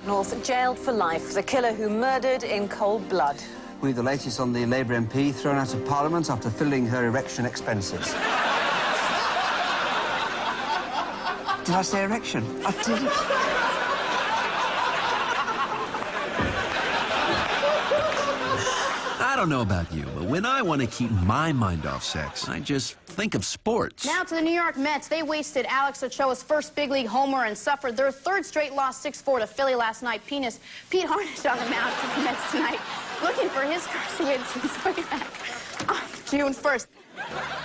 North jailed for life, the killer who murdered in cold blood. With the latest on the Labour MP thrown out of Parliament after filling her erection expenses. Did I say erection? I didn't. I don't know about you, but when I want to keep my mind off sex, I just think of sports. Now to the New York Mets. They wasted Alex Ochoa's first big league homer and suffered their third straight loss 6-4 to Philly last night. Pete Harnisch on the mound for the Mets tonight, looking for his first win since way back on June 1st.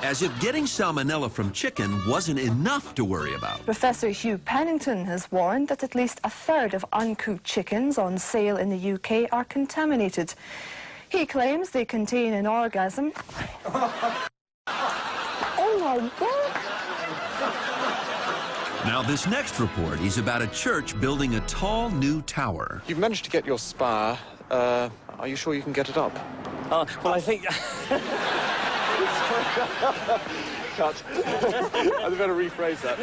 As if getting salmonella from chicken wasn't enough to worry about. Professor Hugh Pennington has warned that at least a third of uncooked chickens on sale in the UK are contaminated. He claims they contain an orgasm. Oh my God! Now this next report is about a church building a tall new tower. You've managed to get your spire. Are you sure you can get it up? Well, I think... Cut. I'd better rephrase that.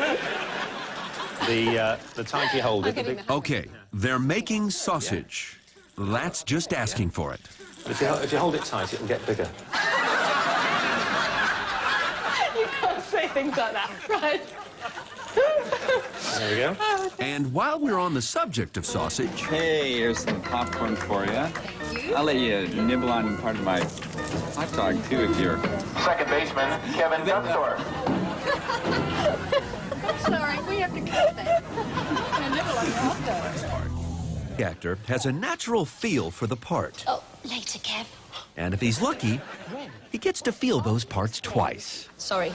The tighter you hold it... Okay, they're making sausage. That's just asking for it. If you hold it tight, it'll get bigger. You can't say things like that, right? There we go. And while we're on the subject of sausage... Hey, here's some popcorn for you. I'll let you nibble on part of my hot dog, too, if you're... Second baseman, Kevin Gutzor. Sorry, we have to cut that. The actor has a natural feel for the part. Oh, later, Kev. And if he's lucky, he gets to feel those parts twice. Sorry.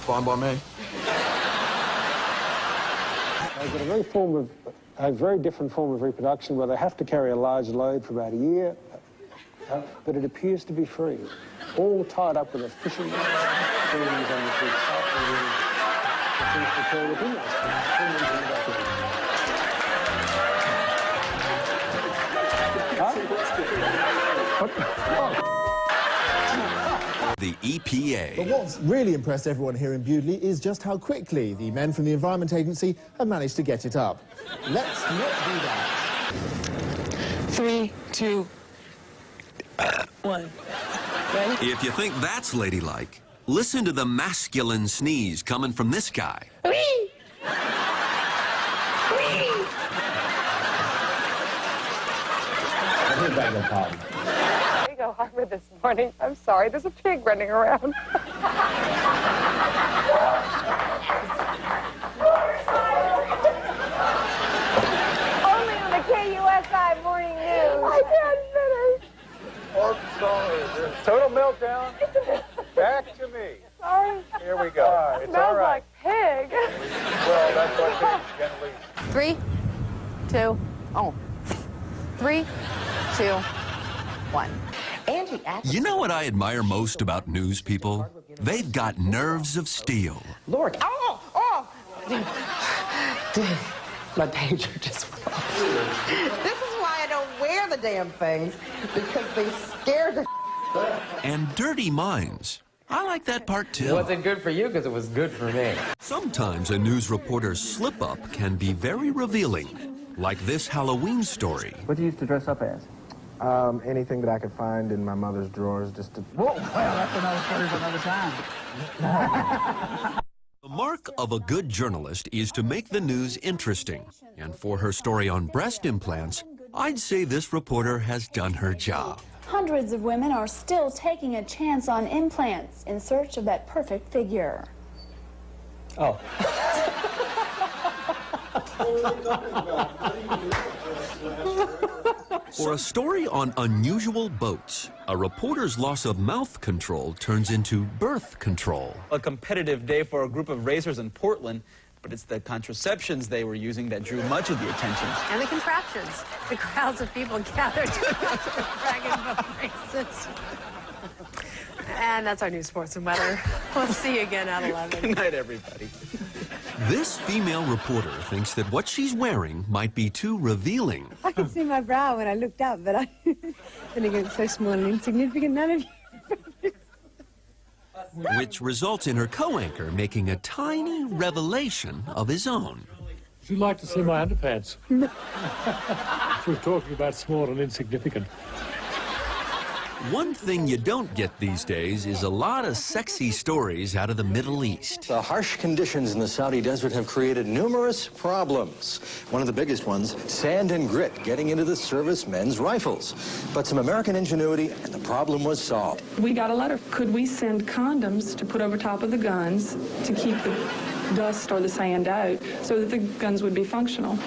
Fine by me. They've got a very different form of reproduction where they have to carry a large load for about a year, but it appears to be free, all tied up with a fishing line, on the feet, within those The EPA. But what's really impressed everyone here in Bewdley is just how quickly the men from the Environment Agency have managed to get it up. Let's not do that. 3, 2, 1. Ready? If you think that's ladylike, listen to the masculine sneeze coming from this guy. Whee! I think that's a problem. I go harbor this morning. I'm sorry, there's a pig running around. Only on the KUSI Morning News. I can't finish. I'm sorry. Total meltdown. Back to me. Sorry. Here we go. It's Smells all right. like pig. Well, that's what pigs generally... 3, 2, 3, 2, 1. You know what I admire most about news people? They've got nerves of steel. Lord, oh! My pager just went off. This is why I don't wear the damn things, because they scare the And dirty minds. I like that part, too. It wasn't good for you because it was good for me. Sometimes a news reporter's slip-up can be very revealing, like this Halloween story. What do you used to dress up as? Anything that I could find in my mother's drawers, just to... Whoa, well, that's another story for another time. The mark of a good journalist is to make the news interesting. And for her story on breast implants, I'd say this reporter has done her job. Hundreds of women are still taking a chance on implants in search of that perfect figure. Oh. For a story on unusual boats, a reporter's loss of mouth control turns into birth control. A competitive day for a group of racers in Portland, but it's the contraceptions they were using that drew much of the attention. And the contraptions. The crowds of people gathered to watch the dragon boat races. And that's our news, sports, and weather. We'll see you again at 11. Good night, everybody. This female reporter thinks that what she's wearing might be too revealing. I could see my brow when I looked up, but then again, it's so small and insignificant, none of you. Which results in her co-anchor making a tiny revelation of his own. Would you like to see my underpants? If we're talking about small and insignificant. One thing you don't get these days is a lot of sexy stories out of the Middle East. The harsh conditions in the Saudi desert have created numerous problems. One of the biggest ones, sand and grit getting into the servicemen's rifles. But some American ingenuity and the problem was solved. We got a letter. Could we send condoms to put over top of the guns to keep the dust or the sand out so that the guns would be functional?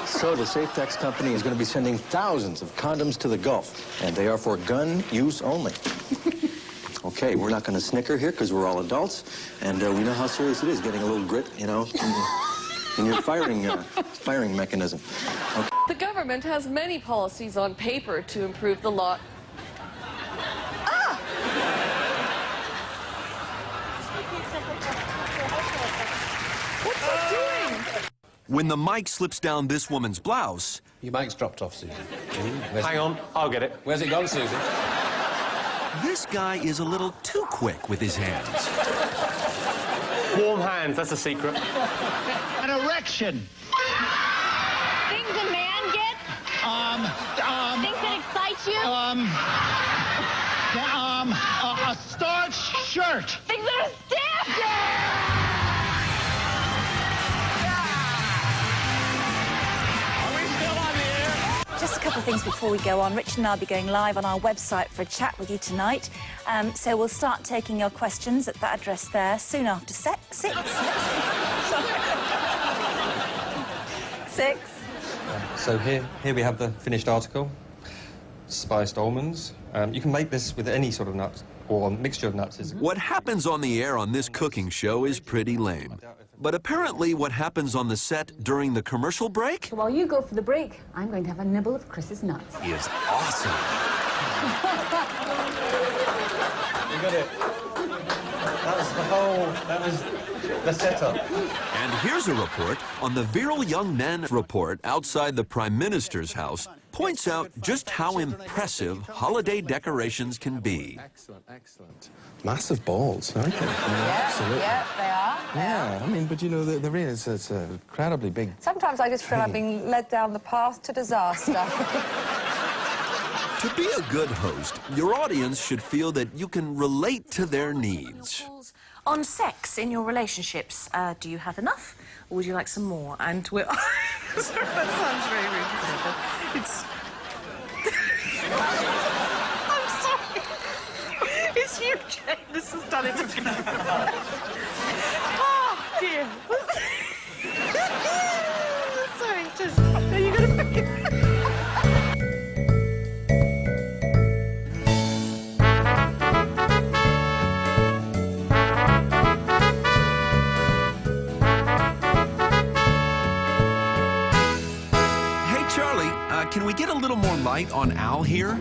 So the Safetex company is going to be sending thousands of condoms to the Gulf, and they are for gun use only. Okay, we're not going to snicker here because we're all adults, and we know how serious it is getting a little grit, you know, in your firing mechanism. Okay. The government has many policies on paper to improve the law. What's it doing? When the mic slips down this woman's blouse... Your mic's dropped off, Susan. Hang on, I'll get it. Where's it gone, Susan? This guy is a little too quick with his hands. Warm hands, that's a secret. An erection. Things a man gets? Things that excite you? A starched shirt. Things that are stiff? Just a couple of things before we go on. Richard and I will be going live on our website for a chat with you tonight. So we'll start taking your questions at that address there soon after 6. 6. So here we have the finished article. Spiced almonds. You can make this with any sort of nuts or a mixture of nuts. What happens on the air on this cooking show is pretty lame. But apparently what happens on the set during the commercial break... So while you go for the break, I'm going to have a nibble of Chris's nuts. ...is awesome. You got it. That was the setup. And here's a report on the Viral Young Men report outside the Prime Minister's house points out just how impressive holiday decorations can be. Excellent, excellent. Massive balls, aren't they? Absolutely. Yeah, they are. Yeah, I mean, but you know, there is, it's incredibly big. Sometimes I just feel I've been led down the path to disaster. To be a good host, your audience should feel that you can relate to their needs. On sex in your relationships, do you have enough, or would you like some more? And we're... Sorry, that sounds very rude, but it's... I'm sorry. It's you, Jane. This has done it again. Oh, dear. Sorry, just... Are you going to... Can we get a little more light on Al here?